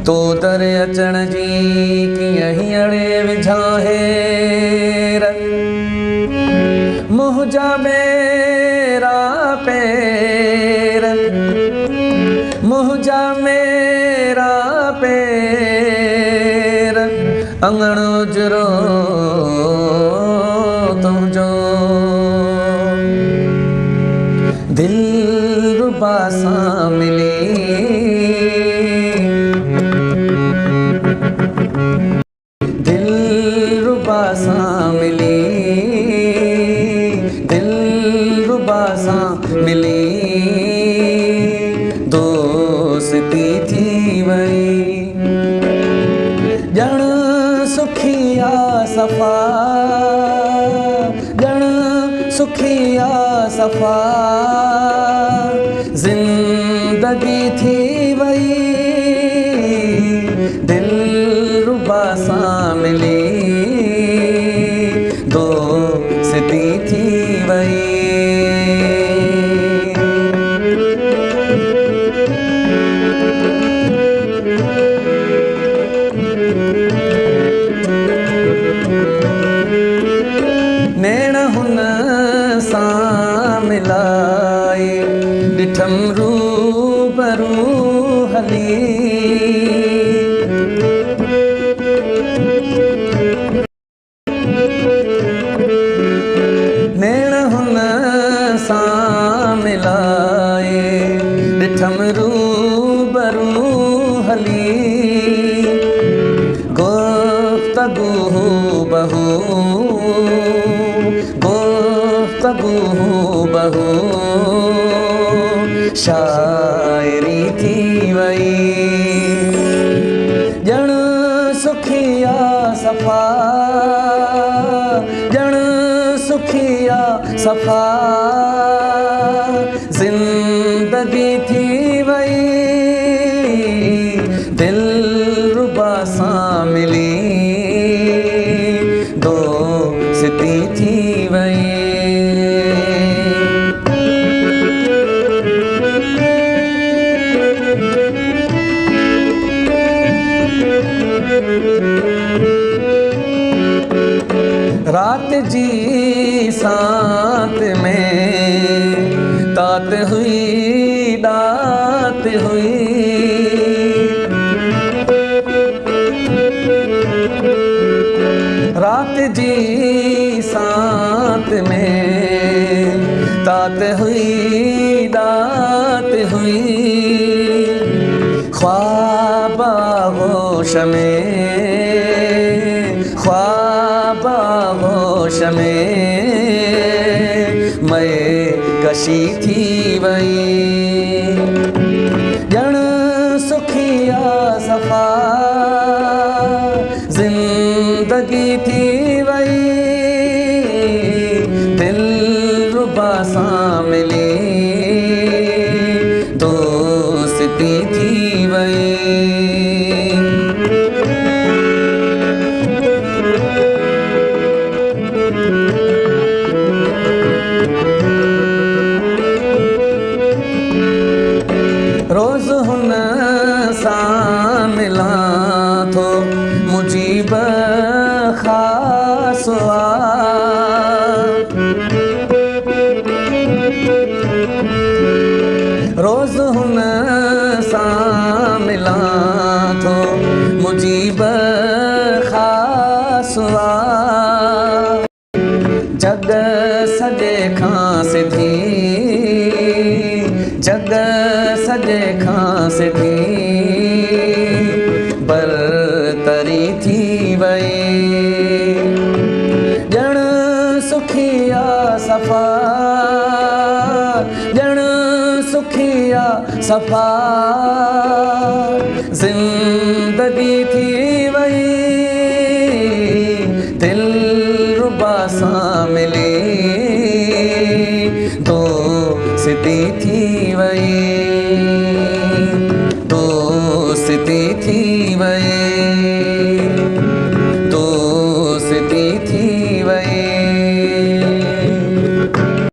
तो दर अचण जी कीअं हींअणे विझां हेर मुंहिंजा मेरा पैर मुंहिंजा मेरा पैर अंगण उजरो तुंहिंजो दिलरुबा सां मिली दिलरुबा सां मिली दिलरुबा सां मिली दोस्ती थी वई ॼण सुखिया सफ़ा ॼण सुखिया सफ़ा ज़िंदगी थी वई दिलरुबा सां मिली दोस्ती थी वई नैण हुन सां मिलाए ॾिठम रूबरू हली नैण हुन सां मिलाए ॾिठम रूबरू हली गुफ्तगू बहू गुफ्तगू बहू शायरी थी वई ॼण सुखिया सफ़ा ॼण सुखिया सफ़ा ज़िंदगी थी वई दिलरुबा सां मिली दोस्ती थी वई रात जी सांत में तात हुई दात हुई रात जी सांत में तात हुई दात हुई ख्वाब आगोश में ख्वाब आगोश में मैं कशी थी वई ॼण सुखिया सफ़ा ज़िंदगी थी वई दिलरुबा सां मिली दोस्ती थी वई रोज़ हुन सां मिलां थो मुजीब ख़ास रोज़ हुन सां मिलां थो मुजीब ख़ास जग सॼे खां सिधी जग सॼे खां सिधी बरतरी थी वई ॼण सुखिया सफ़ा ॼण सुखिया सफ़ा ज़िंदगी थी वई दिलरुबा सां मिली दोस्ती थी वई दोस्ती थी वई